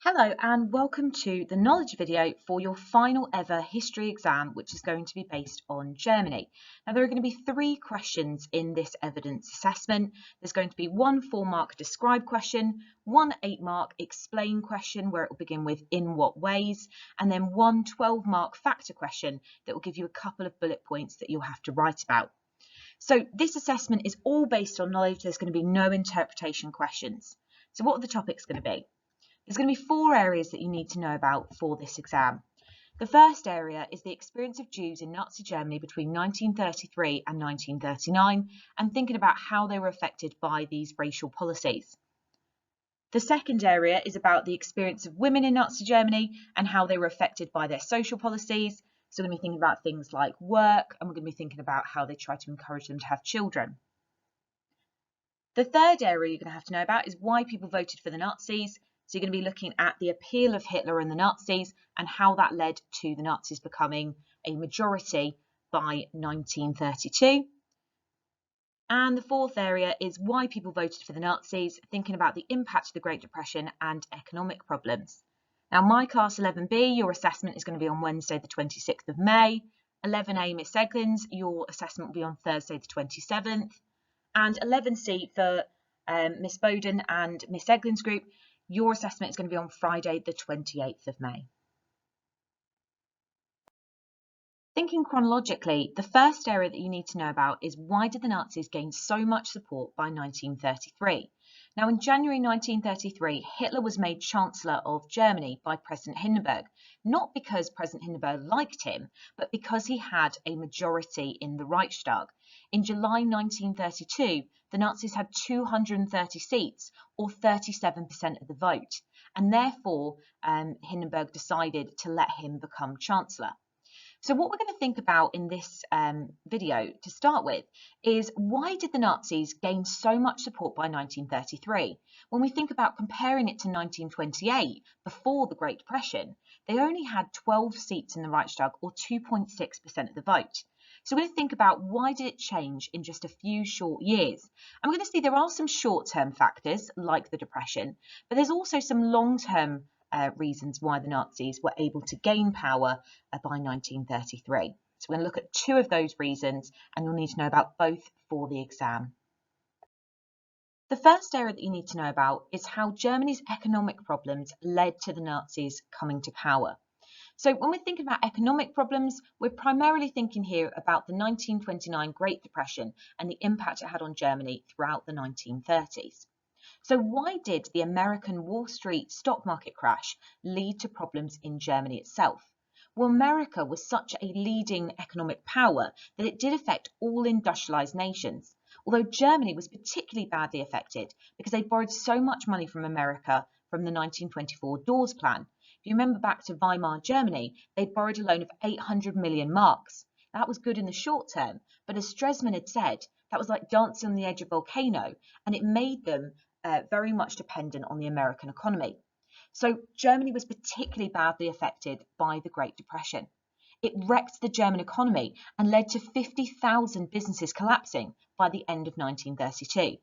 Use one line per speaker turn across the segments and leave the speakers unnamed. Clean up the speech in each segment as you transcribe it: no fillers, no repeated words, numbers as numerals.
Hello and welcome to the knowledge video for your final ever history exam, which is going to be based on Germany. Now there are going to be 3 questions in this evidence assessment. There's going to be one 4-mark describe question, one 8-mark explain question where it will begin with in what ways, and then one 12-mark factor question that will give you a couple of bullet points that you'll have to write about. So this assessment is all based on knowledge. There's going to be no interpretation questions. So what are the topics going to be? There's going to be 4 areas that you need to know about for this exam. The first area is the experience of Jews in Nazi Germany between 1933 and 1939 and thinking about how they were affected by these racial policies. The second area is about the experience of women in Nazi Germany and how they were affected by their social policies. So we're going to be thinking about things like work, and we're going to be thinking about how they try to encourage them to have children. The third area you're going to have to know about is why people voted for the Nazis. So you're going to be looking at the appeal of Hitler and the Nazis and how that led to the Nazis becoming a majority by 1932. And the fourth area is why people voted for the Nazis, thinking about the impact of the Great Depression and economic problems. Now, my class 11B, your assessment is going to be on Wednesday, the 26th of May. 11A, Miss Eglin's, your assessment will be on Thursday, the 27th. And 11C for Miss Bowden and Miss Eglin's group, your assessment is going to be on Friday, the 28th of May. Thinking chronologically, the first area that you need to know about is why did the Nazis gain so much support by 1933? Now, in January 1933, Hitler was made Chancellor of Germany by President Hindenburg, not because President Hindenburg liked him, but because he had a majority in the Reichstag. In July 1932, the Nazis had 230 seats, or 37% of the vote, and therefore Hindenburg decided to let him become Chancellor. So what we're going to think about in this video to start with is why did the Nazis gain so much support by 1933? When we think about comparing it to 1928, before the Great Depression, they only had 12 seats in the Reichstag, or 2.6% of the vote. So we're going to think about why did it change in just a few short years. And we're going to see there are some short-term factors like the Depression, but there's also some long-term reasons why the Nazis were able to gain power by 1933. So we're going to look at 2 of those reasons, and you'll need to know about both for the exam. The first area that you need to know about is how Germany's economic problems led to the Nazis coming to power. So when we're thinking about economic problems, we're primarily thinking here about the 1929 Great Depression and the impact it had on Germany throughout the 1930s. So why did the American Wall Street stock market crash lead to problems in Germany itself? Well, America was such a leading economic power that it did affect all industrialized nations, although Germany was particularly badly affected because they borrowed so much money from America from the 1924 Dawes Plan. If you remember back to Weimar Germany, they borrowed a loan of 800 million marks. That was good in the short term, but as Stresemann had said, that was like dancing on the edge of a volcano, and it made them very much dependent on the American economy. So Germany was particularly badly affected by the Great Depression. It wrecked the German economy and led to 50,000 businesses collapsing by the end of 1932.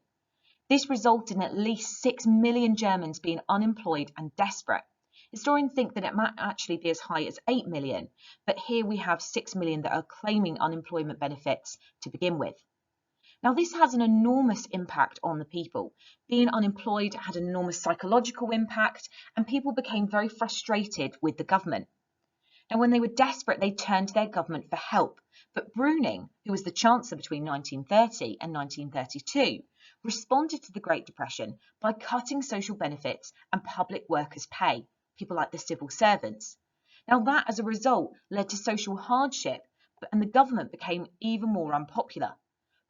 This resulted in at least 6 million Germans being unemployed and desperate. Historians think that it might actually be as high as 8 million, but here we have 6 million that are claiming unemployment benefits to begin with. Now, this has an enormous impact on the people. Being unemployed had an enormous psychological impact, and people became very frustrated with the government. Now, when they were desperate, they turned to their government for help. But Brüning, who was the Chancellor between 1930 and 1932, responded to the Great Depression by cutting social benefits and public workers' pay, people like the civil servants. Now, that, as a result, led to social hardship, and the government became even more unpopular.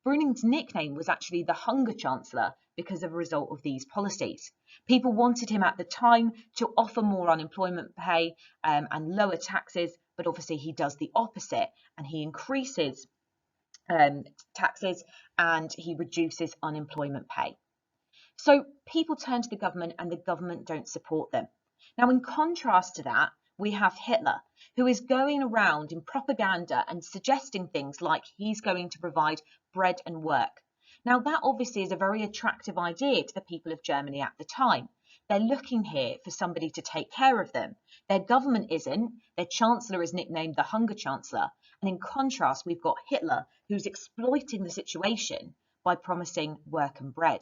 Brüning's nickname was actually the Hunger Chancellor because of a result of these policies. People wanted him at the time to offer more unemployment pay and lower taxes, but obviously he does the opposite and he increases taxes and he reduces unemployment pay. So people turn to the government and the government don't support them. Now, in contrast to that, we have Hitler, who is going around in propaganda and suggesting things like he's going to provide bread and work. Now, that obviously is a very attractive idea to the people of Germany at the time. they're looking here for somebody to take care of them. Their government isn't. Their chancellor is nicknamed the Hunger Chancellor. And in contrast, we've got Hitler, who's exploiting the situation by promising work and bread.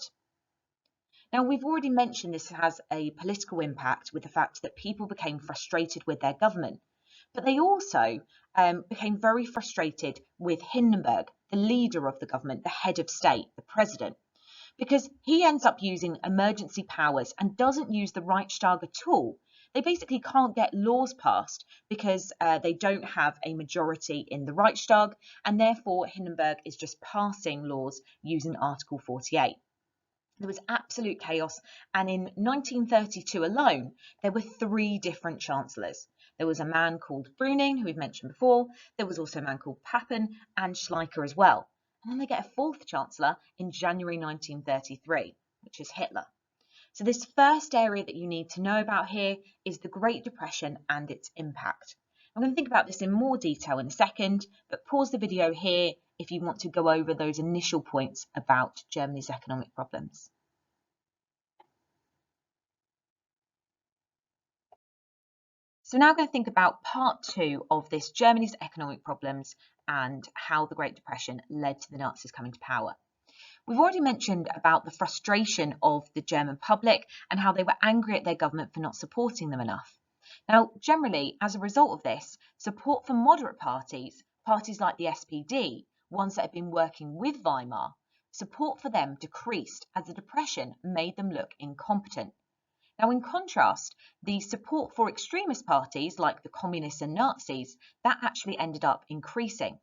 Now, we've already mentioned this has a political impact with the fact that people became frustrated with their government. But they also became very frustrated with Hindenburg, the leader of the government, the head of state, the president, because he ends up using emergency powers and doesn't use the Reichstag at all. They basically can't get laws passed because they don't have a majority in the Reichstag, and therefore Hindenburg is just passing laws using Article 48. There was absolute chaos, and in 1932 alone, there were 3 different chancellors. There was a man called Brüning, who we've mentioned before. There was also a man called Papen and Schleicher as well. And then they get a 4th chancellor in January 1933, which is Hitler. So this first area that you need to know about here is the Great Depression and its impact. I'm going to think about this in more detail in a second, but pause the video here if you want to go over those initial points about Germany's economic problems. So now I'm going to think about part 2 of this Germany's economic problems and how the Great Depression led to the Nazis coming to power. We've already mentioned about the frustration of the German public and how they were angry at their government for not supporting them enough. Now, generally, as a result of this, support for moderate parties, parties like the SPD, ones that had been working with Weimar, support for them decreased as the Depression made them look incompetent. Now, in contrast, the support for extremist parties like the communists and Nazis, that actually ended up increasing.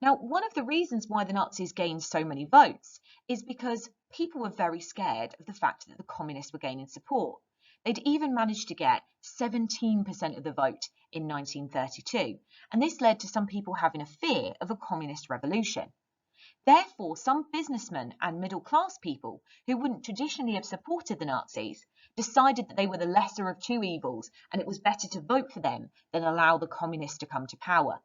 Now, one of the reasons why the Nazis gained so many votes is because people were very scared of the fact that the communists were gaining support. They'd even managed to get 17% of the vote in 1932, and this led to some people having a fear of a communist revolution. Therefore, some businessmen and middle-class people who wouldn't traditionally have supported the Nazis decided that they were the lesser of 2 evils and it was better to vote for them than allow the communists to come to power.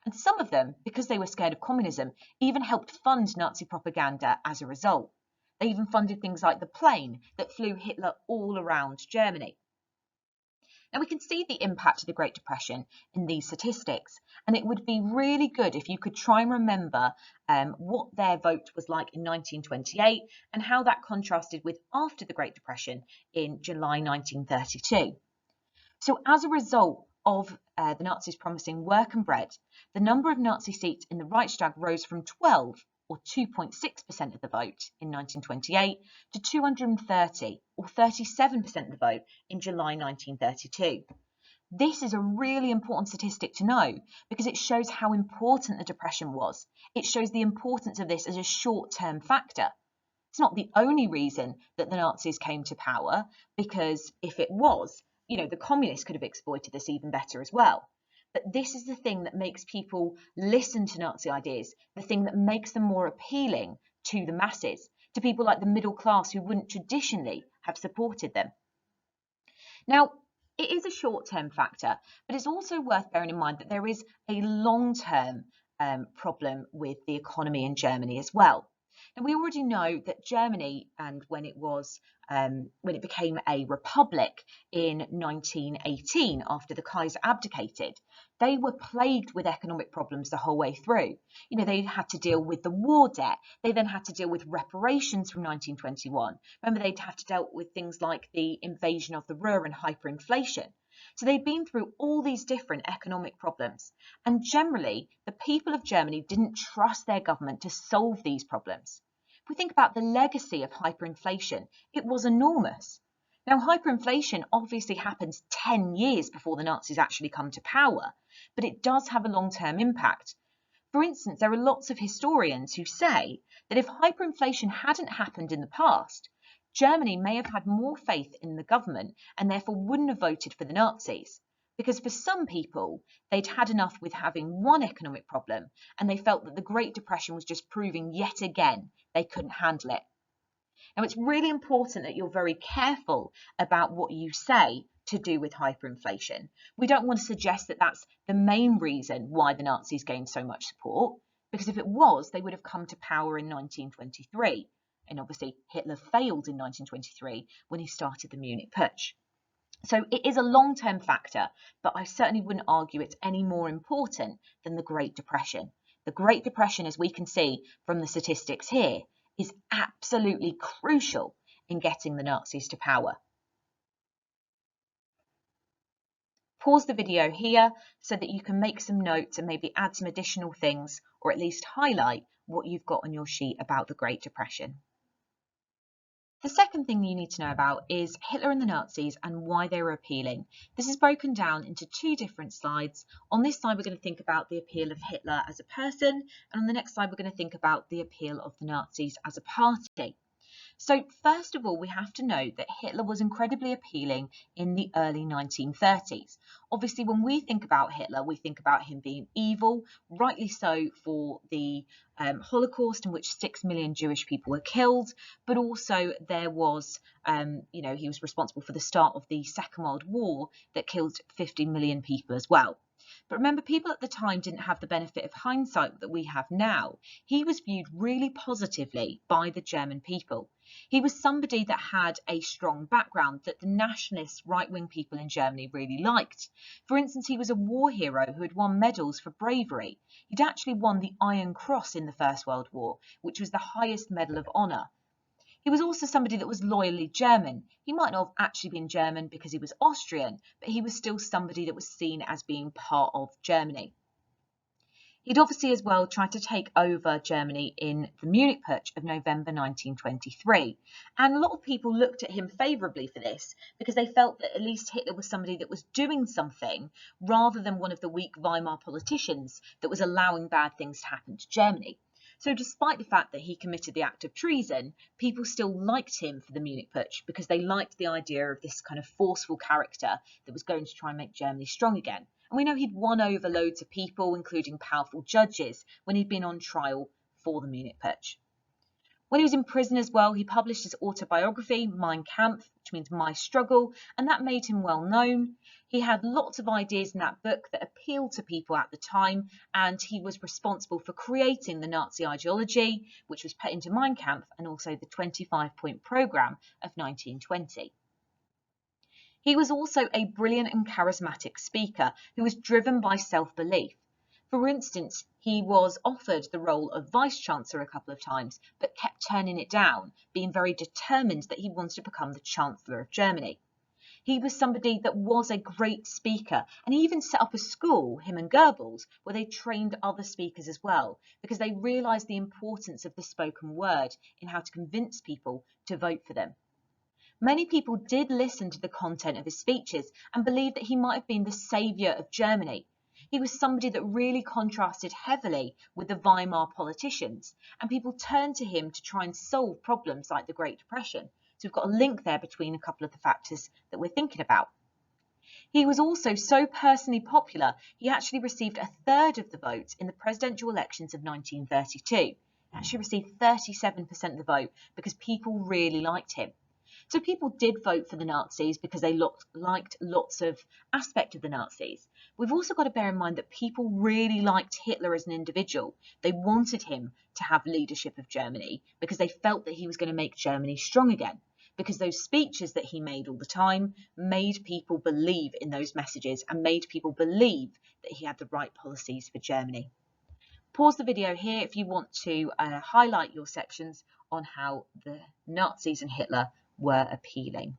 And some of them, because they were scared of communism, even helped fund Nazi propaganda as a result. They even funded things like the plane that flew Hitler all around Germany. Now, we can see the impact of the Great Depression in these statistics, and it would be really good if you could try and remember what their vote was like in 1928 and how that contrasted with after the Great Depression in July 1932. So as a result of the Nazis promising work and bread, the number of Nazi seats in the Reichstag rose from 12, or 2.6% of the vote in 1928, to 230, or 37% of the vote in July 1932. This is a really important statistic to know because it shows how important the Depression was. It shows the importance of this as a short-term factor. It's not the only reason that the Nazis came to power, because if it was, the communists could have exploited this even better as well. But this is the thing that makes people listen to Nazi ideas, the thing that makes them more appealing to the masses, to people like the middle class who wouldn't traditionally have supported them. Now, it is a short-term factor, but it's also worth bearing in mind that there is a long-term problem with the economy in Germany as well. Now, we already know that Germany, and when it became a republic in 1918, after the Kaiser abdicated, they were plagued with economic problems the whole way through. They had to deal with the war debt. They then had to deal with reparations from 1921. Remember, they'd have to deal with things like the invasion of the Ruhr and hyperinflation. So they'd been through all these different economic problems. And generally, the people of Germany didn't trust their government to solve these problems. If we think about the legacy of hyperinflation, it was enormous. Now, hyperinflation obviously happens 10 years before the Nazis actually come to power, but it does have a long-term impact. For instance, there are lots of historians who say that if hyperinflation hadn't happened in the past, Germany may have had more faith in the government and therefore wouldn't have voted for the Nazis. Because for some people, they'd had enough with having one economic problem and they felt that the Great Depression was just proving yet again they couldn't handle it. Now, it's really important that you're very careful about what you say to do with hyperinflation. We don't want to suggest that that's the main reason why the Nazis gained so much support, because if it was, they would have come to power in 1923. And obviously Hitler failed in 1923 when he started the Munich Putsch. So it is a long-term factor, but I certainly wouldn't argue it's any more important than the Great Depression. The Great Depression, as we can see from the statistics here, is absolutely crucial in getting the Nazis to power. Pause the video here so that you can make some notes and maybe add some additional things, or at least highlight what you've got on your sheet about the Great Depression. The second thing you need to know about is Hitler and the Nazis and why they were appealing. This is broken down into two different slides. On this side, we're going to think about the appeal of Hitler as a person, and on the next slide, we're going to think about the appeal of the Nazis as a party. So first of all, we have to note that Hitler was incredibly appealing in the early 1930s. Obviously, when we think about Hitler, we think about him being evil, rightly so for the Holocaust in which 6 million Jewish people were killed, but also there was, he was responsible for the start of the Second World War that killed 50 million people as well. But remember, people at the time didn't have the benefit of hindsight that we have now. He was viewed really positively by the German people. He was somebody that had a strong background that the nationalist right-wing people in Germany really liked. For instance, he was a war hero who had won medals for bravery. He'd actually won the Iron Cross in the First World War, which was the highest medal of honour. He was also somebody that was loyally German. He might not have actually been German because he was Austrian, but he was still somebody that was seen as being part of Germany. He'd obviously as well tried to take over Germany in the Munich Putsch of November 1923. And a lot of people looked at him favourably for this because they felt that at least Hitler was somebody that was doing something rather than one of the weak Weimar politicians that was allowing bad things to happen to Germany. So despite the fact that he committed the act of treason, people still liked him for the Munich Putsch because they liked the idea of this kind of forceful character that was going to try and make Germany strong again. And we know he'd won over loads of people, including powerful judges, when he'd been on trial for the Munich Putsch. When he was in prison as well, he published his autobiography, Mein Kampf, which means My Struggle, and that made him well known. He had lots of ideas in that book that appealed to people at the time, and he was responsible for creating the Nazi ideology, which was put into Mein Kampf, and also the 25-point programme of 1920. He was also a brilliant and charismatic speaker who was driven by self-belief. For instance, he was offered the role of Vice-Chancellor a couple of times, but kept turning it down, being very determined that he wanted to become the Chancellor of Germany. He was somebody that was a great speaker, and he even set up a school, him and Goebbels, where they trained other speakers as well, because they realised the importance of the spoken word in how to convince people to vote for them. Many people did listen to the content of his speeches and believed that he might have been the saviour of Germany. He was somebody that really contrasted heavily with the Weimar politicians, and people turned to him to try and solve problems like the Great Depression. So we've got a link there between a couple of the factors that we're thinking about. He was also so personally popular, he actually received a third of the vote in the presidential elections of 1932. He actually received 37% of the vote because people really liked him. So people did vote for the Nazis because they liked lots of aspects of the Nazis. We've also got to bear in mind that people really liked Hitler as an individual. They wanted him to have leadership of Germany because they felt that he was going to make Germany strong again. Because those speeches that he made all the time made people believe in those messages and made people believe that he had the right policies for Germany. Pause the video here if you want to highlight your sections on how the Nazis and Hitler were appealing.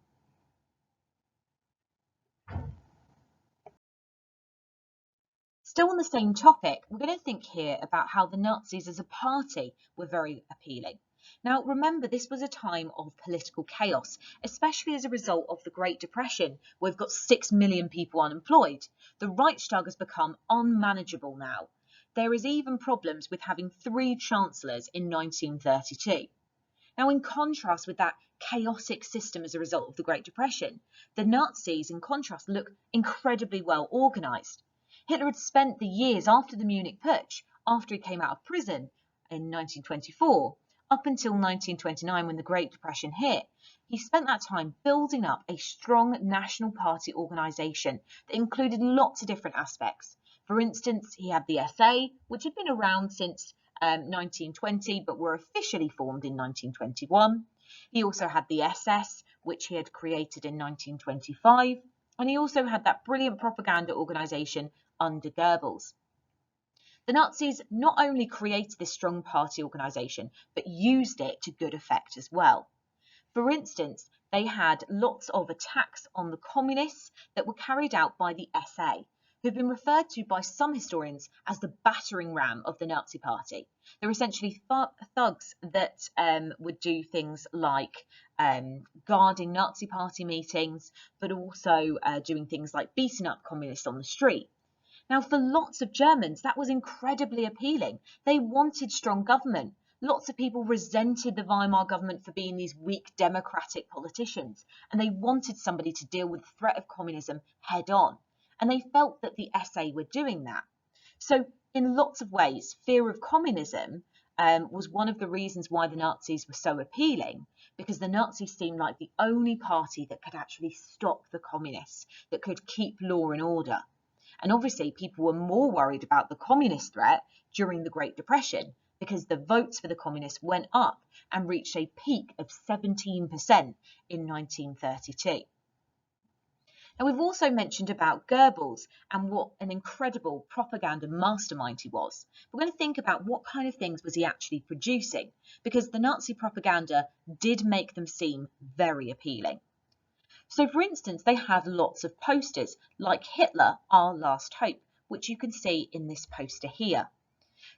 Still on the same topic, we're going to think here about how the Nazis as a party were very appealing. Now, remember, this was a time of political chaos, especially as a result of the Great Depression, where we've got 6 million people unemployed. The Reichstag has become unmanageable now. There is even problems with having 3 chancellors in 1932. Now, in contrast with that chaotic system as a result of the Great Depression, the Nazis, in contrast, look incredibly well organised. Hitler had spent the years after the Munich Putsch, after he came out of prison in 1924, up until 1929 when the Great Depression hit. He spent that time building up a strong national party organisation that included lots of different aspects. For instance, he had the SA, which had been around since 1920, but were officially formed in 1921. He also had the SS, which he had created in 1925, and he also had that brilliant propaganda organisation under Goebbels. The Nazis not only created this strong party organisation, but used it to good effect as well. For instance, they had lots of attacks on the communists that were carried out by the SA, who've been referred to by some historians as the battering ram of the Nazi Party. They're essentially thugs that would do things like guarding Nazi Party meetings, but also doing things like beating up communists on the street. Now, for lots of Germans, that was incredibly appealing. They wanted strong government. Lots of people resented the Weimar government for being these weak democratic politicians, and they wanted somebody to deal with the threat of communism head on. And they felt that the SA were doing that. So in lots of ways, fear of communism was one of the reasons why the Nazis were so appealing, because the Nazis seemed like the only party that could actually stop the communists, that could keep law and order. And obviously, people were more worried about the communist threat during the Great Depression, because the votes for the communists went up and reached a peak of 17% in 1932. Now, we've also mentioned about Goebbels and what an incredible propaganda mastermind he was. We're going to think about what kind of things was he actually producing, because the Nazi propaganda did make them seem very appealing. So, for instance, they had lots of posters like Hitler, Our Last Hope, which you can see in this poster here.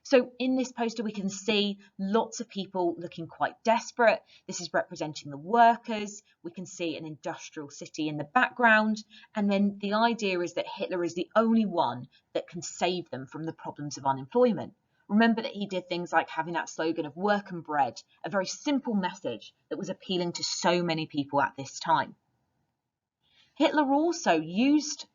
So in this poster, we can see lots of people looking quite desperate. This is representing the workers. We can see an industrial city in the background. And then the idea is that Hitler is the only one that can save them from the problems of unemployment. Remember that he did things like having that slogan of work and bread, a very simple message that was appealing to so many people at this time. Hitler also used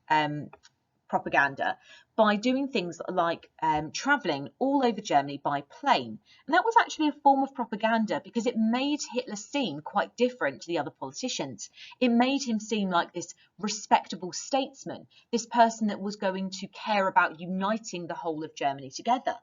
propaganda by doing things like travelling all over Germany by plane. And that was actually a form of propaganda because it made Hitler seem quite different to the other politicians. It made him seem like this respectable statesman, this person that was going to care about uniting the whole of Germany together.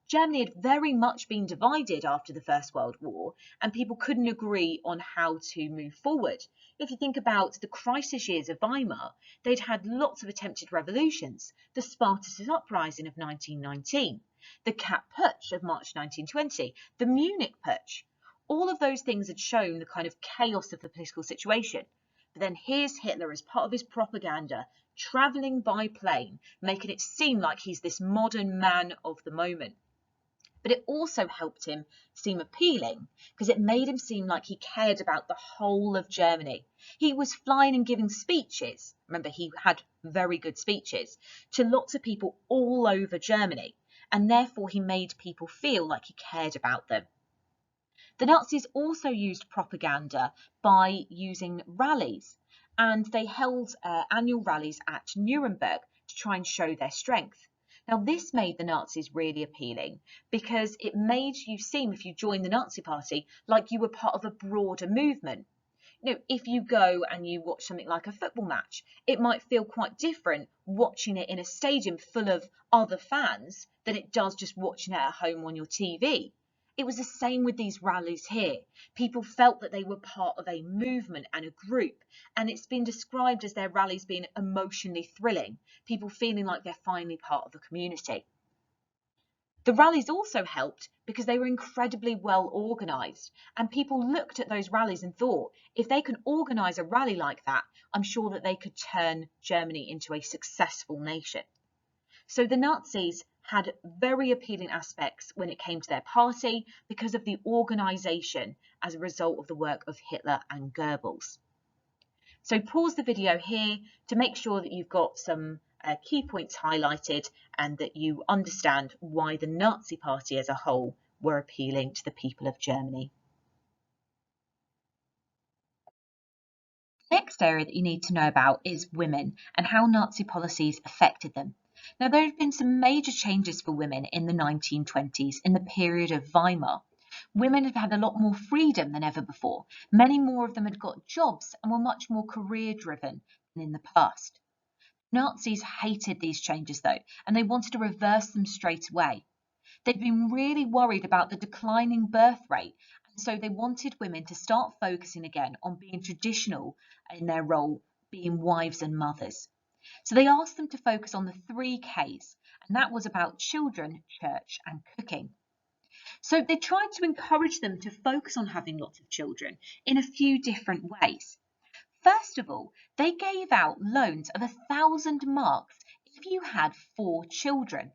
Germany had very much been divided after the First World War, and people couldn't agree on how to move forward. If you think about the crisis years of Weimar, they'd had lots of attempted revolutions, the Spartacus Uprising of 1919, the Kapp Putsch of March 1920, the Munich Putsch. All of those things had shown the kind of chaos of the political situation. But then here's Hitler as part of his propaganda, travelling by plane, making it seem like he's this modern man of the moment. But it also helped him seem appealing because it made him seem like he cared about the whole of Germany. He was flying and giving speeches. Remember, he had very good speeches to lots of people all over Germany, and therefore he made people feel like he cared about them. The Nazis also used propaganda by using rallies, and they held annual rallies at Nuremberg to try and show their strength. Now, this made the Nazis really appealing because it made you seem, if you joined the Nazi Party, like you were part of a broader movement. You know, if you go and you watch something like a football match, it might feel quite different watching it in a stadium full of other fans than it does just watching it at home on your TV. It was the same with these rallies here. People felt that they were part of a movement and a group, and it's been described as their rallies being emotionally thrilling, people feeling like they're finally part of a community. The rallies also helped because they were incredibly well organised, and people looked at those rallies and thought, if they can organise a rally like that, I'm sure that they could turn Germany into a successful nation. So the Nazis had very appealing aspects when it came to their party because of the organisation as a result of the work of Hitler and Goebbels. So pause the video here to make sure that you've got some key points highlighted and that you understand why the Nazi Party as a whole were appealing to the people of Germany. The next area that you need to know about is women and how Nazi policies affected them. Now, there have been some major changes for women in the 1920s, in the period of Weimar. Women have had a lot more freedom than ever before. Many more of them had got jobs and were much more career-driven than in the past. Nazis hated these changes, though, and they wanted to reverse them straight away. They'd been really worried about the declining birth rate, and so they wanted women to start focusing again on being traditional in their role, being wives and mothers. So they asked them to focus on the 3 Ks, and that was about children, church, and cooking. So they tried to encourage them to focus on having lots of children in a few different ways. First of all, they gave out loans of 1,000 marks if you had 4 children.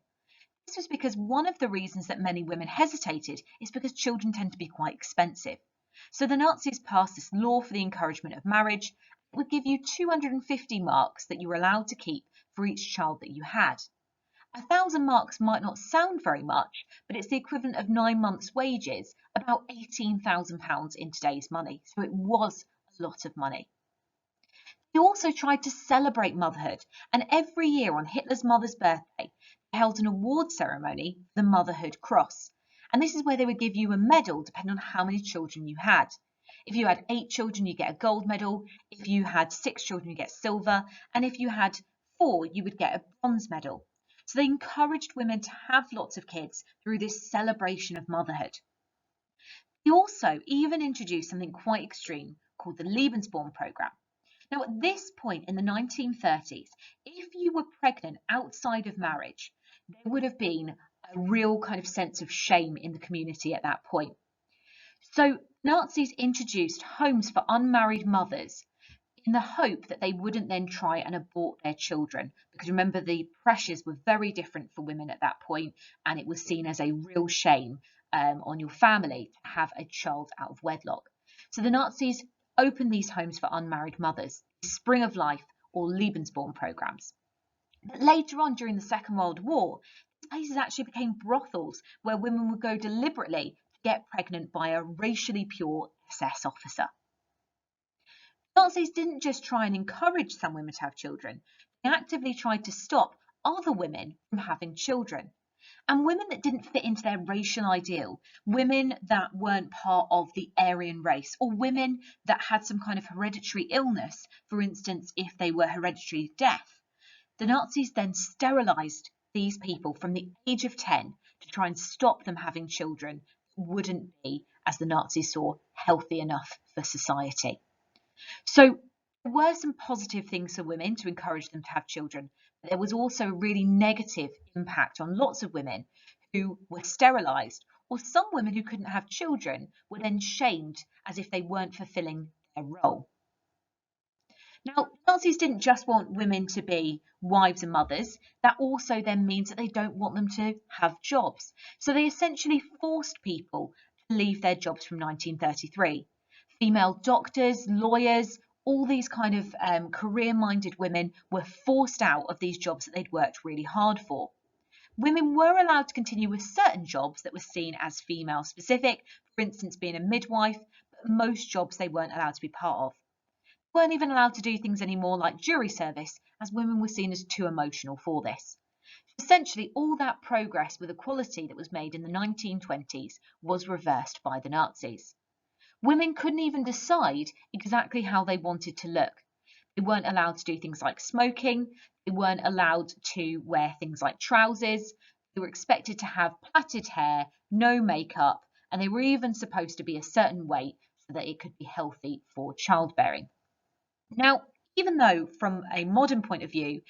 This was because one of the reasons that many women hesitated is because children tend to be quite expensive. So the Nazis passed this law for the encouragement of marriage. It would give you 250 marks that you were allowed to keep for each child that you had. 1,000 marks might not sound very much, but it's the equivalent of 9 months' wages, about £18,000 in today's money. So it was a lot of money. He also tried to celebrate motherhood, and every year on Hitler's mother's birthday, they held an award ceremony, the Motherhood Cross. And this is where they would give you a medal depending on how many children you had. If you had 8 children, you get a gold medal. If you had 6 children, you get silver. And if you had 4, you would get a bronze medal. So they encouraged women to have lots of kids through this celebration of motherhood. They also even introduced something quite extreme called the Lebensborn program. Now, at this point in the 1930s, if you were pregnant outside of marriage, there would have been a real kind of sense of shame in the community at that point. So Nazis introduced homes for unmarried mothers in the hope that they wouldn't then try and abort their children. Because remember, the pressures were very different for women at that point, and it was seen as a real shame on your family to have a child out of wedlock. So the Nazis opened these homes for unmarried mothers, Spring of Life or Lebensborn programs. But later on, during the Second World War, these places actually became brothels where women would go deliberately to get pregnant by a racially pure SS officer. Nazis didn't just try and encourage some women to have children, they actively tried to stop other women from having children. And women that didn't fit into their racial ideal, women that weren't part of the Aryan race, or women that had some kind of hereditary illness, for instance, if they were hereditary deaf, the Nazis then sterilised these people from the age of 10 to try and stop them having children that wouldn't be, as the Nazis saw, healthy enough for society. So there were some positive things for women to encourage them to have children, but there was also a really negative impact on lots of women who were sterilised, or some women who couldn't have children were then shamed as if they weren't fulfilling their role. Now, Nazis didn't just want women to be wives and mothers. That also then means that they don't want them to have jobs. So they essentially forced people to leave their jobs from 1933. Female doctors, lawyers, all these kind of career-minded women were forced out of these jobs that they'd worked really hard for. Women were allowed to continue with certain jobs that were seen as female-specific, for instance, being a midwife, but most jobs they weren't allowed to be part of. They weren't even allowed to do things anymore like jury service, as women were seen as too emotional for this. Essentially, all that progress with equality that was made in the 1920s was reversed by the Nazis. Women couldn't even decide exactly how they wanted to look. They weren't allowed to do things like smoking. They weren't allowed to wear things like trousers. They were expected to have plaited hair, no makeup, and they were even supposed to be a certain weight so that it could be healthy for childbearing. Now, even though from a modern point of view,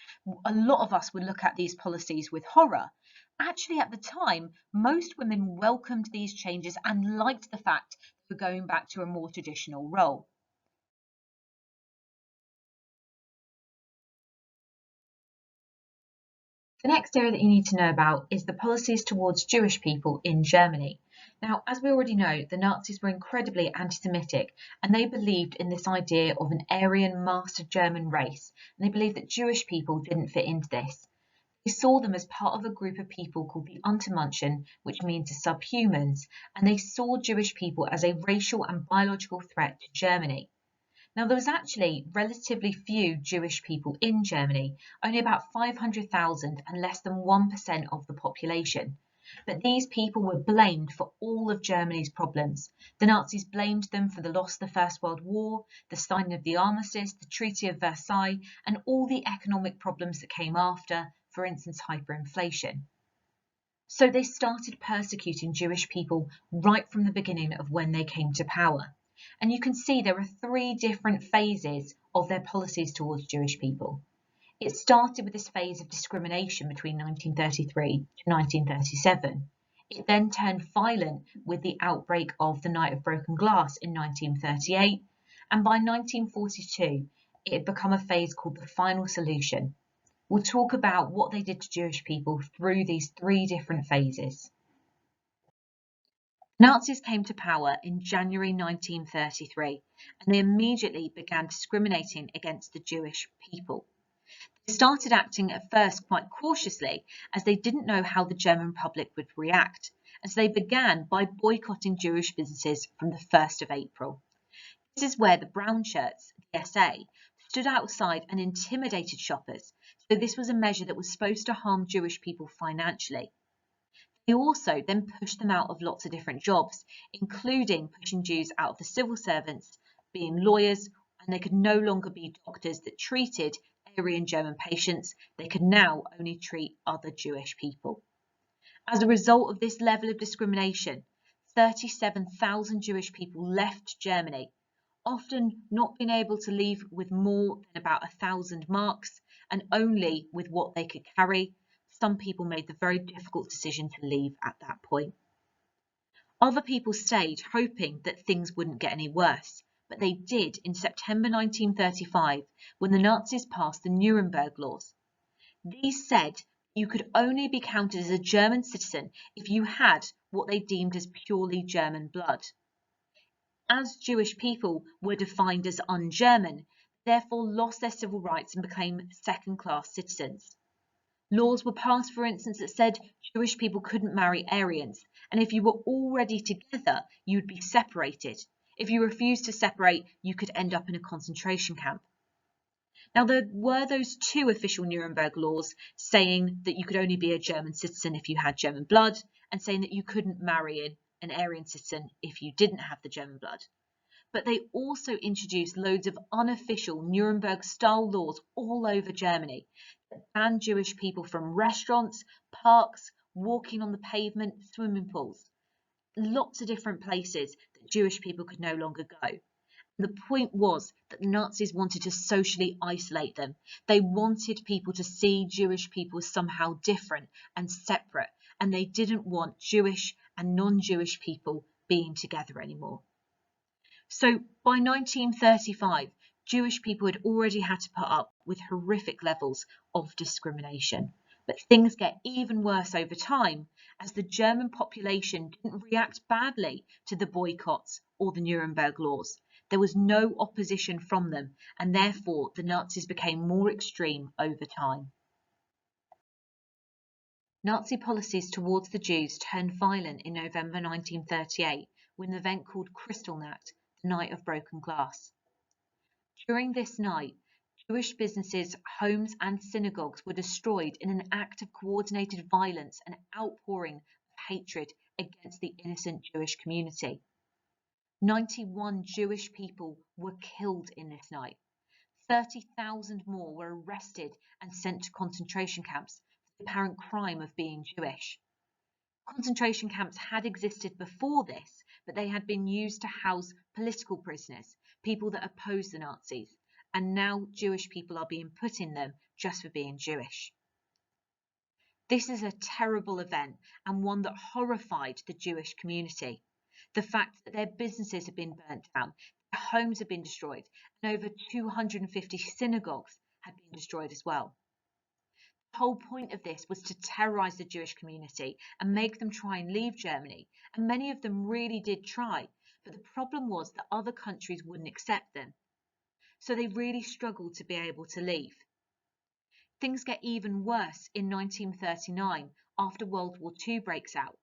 a lot of us would look at these policies with horror, actually at the time, most women welcomed these changes and liked the fact that we're going back to a more traditional role. The next area that you need to know about is the policies towards Jewish people in Germany. Now, as we already know, the Nazis were incredibly anti-Semitic, and they believed in this idea of an Aryan master German race, and they believed that Jewish people didn't fit into this. They saw them as part of a group of people called the Untermenschen, which means the subhumans, and they saw Jewish people as a racial and biological threat to Germany. Now, there was actually relatively few Jewish people in Germany, only about 500,000 and less than 1% of the population. But these people were blamed for all of Germany's problems. The Nazis blamed them for the loss of the First World War, the signing of the armistice, the Treaty of Versailles, and all the economic problems that came after, for instance, hyperinflation. So they started persecuting Jewish people right from the beginning of when they came to power. And you can see there are three different phases of their policies towards Jewish people. It started with this phase of discrimination between 1933 to 1937. It then turned violent with the outbreak of the Night of Broken Glass in 1938, and by 1942 it had become a phase called the Final Solution. We'll talk about what they did to Jewish people through these three different phases. Nazis came to power in January 1933, and they immediately began discriminating against the Jewish people. They started acting at first quite cautiously, as they didn't know how the German public would react, and so they began by boycotting Jewish businesses from the 1st of April. This is where the brown shirts, the SA, stood outside and intimidated shoppers, so this was a measure that was supposed to harm Jewish people financially. They also then pushed them out of lots of different jobs, including pushing Jews out of the civil servants, being lawyers, and they could no longer be doctors that treated Aryan German patients. They could now only treat other Jewish people. As a result of this level of discrimination, 37,000 Jewish people left Germany, often not being able to leave with more than about 1,000 marks and only with what they could carry. Some people made the very difficult decision to leave at that point. Other people stayed, hoping that things wouldn't get any worse, but they did in September 1935 when the Nazis passed the Nuremberg laws. These said you could only be counted as a German citizen if you had what they deemed as purely German blood. As Jewish people were defined as un-German, therefore lost their civil rights and became second-class citizens. Laws were passed, for instance, that said Jewish people couldn't marry Aryans, and if you were already together, you would be separated. If you refused to separate, you could end up in a concentration camp. Now, there were those two official Nuremberg laws saying that you could only be a German citizen if you had German blood, and saying that you couldn't marry an Aryan citizen if you didn't have the German blood. But they also introduced loads of unofficial Nuremberg-style laws all over Germany that banned Jewish people from restaurants, parks, walking on the pavement, swimming pools. Lots of different places that Jewish people could no longer go. The point was that the Nazis wanted to socially isolate them. They wanted people to see Jewish people as somehow different and separate, and they didn't want Jewish and non-Jewish people being together anymore. So by 1935, Jewish people had already had to put up with horrific levels of discrimination. But things get even worse over time, as the German population didn't react badly to the boycotts or the Nuremberg laws. There was no opposition from them, and therefore the Nazis became more extreme over time. Nazi policies towards the Jews turned violent in November 1938 with an event called Kristallnacht, the Night of Broken Glass. During this night, Jewish businesses, homes and synagogues were destroyed in an act of coordinated violence and outpouring of hatred against the innocent Jewish community. 91 Jewish people were killed in this night. 30,000 more were arrested and sent to concentration camps for the apparent crime of being Jewish. Concentration camps had existed before this, but they had been used to house political prisoners, people that opposed the Nazis, and now Jewish people are being put in them just for being Jewish. This is a terrible event and one that horrified the Jewish community. The fact that their businesses had been burnt down, their homes had been destroyed, and over 250 synagogues had been destroyed as well. The whole point of this was to terrorize the Jewish community and make them try and leave Germany, and many of them really did try, but the problem was that other countries wouldn't accept them. So they really struggled to be able to leave. Things get even worse in 1939 after World War II breaks out.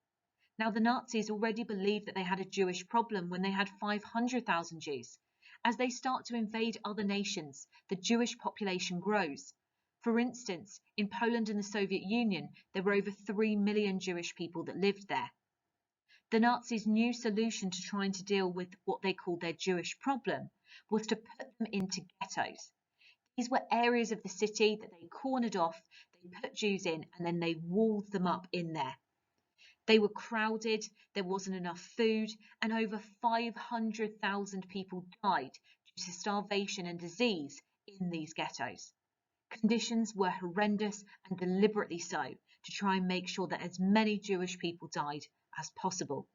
Now, the Nazis already believed that they had a Jewish problem when they had 500,000 Jews. As they start to invade other nations, the Jewish population grows. For instance, in Poland and the Soviet Union, there were over 3 million Jewish people that lived there. The Nazis' new solution to trying to deal with what they called their Jewish problem was to put them into ghettos. These were areas of the city that they cornered off, they put Jews in, and then they walled them up in there. They were crowded, there wasn't enough food, and over 500,000 people died due to starvation and disease in these ghettos. Conditions were horrendous and deliberately so to try and make sure that as many Jewish people died as possible.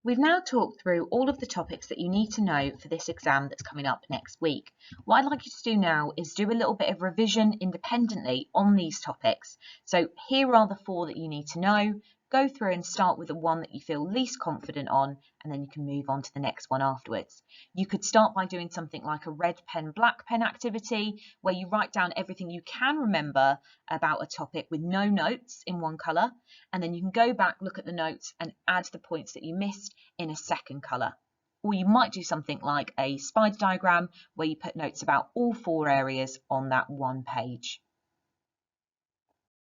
We've now talked through all of the topics that you need to know for this exam that's coming up next week. What I'd like you to do now is do a little bit of revision independently on these topics. So here are the 4 that you need to know. Go through and start with the one that you feel least confident on, and then you can move on to the next one afterwards. You could start by doing something like a red pen, black pen activity, where you write down everything you can remember about a topic with no notes in one colour, and then you can go back, look at the notes and add the points that you missed in a second colour. Or you might do something like a spider diagram where you put notes about all 4 areas on that one page.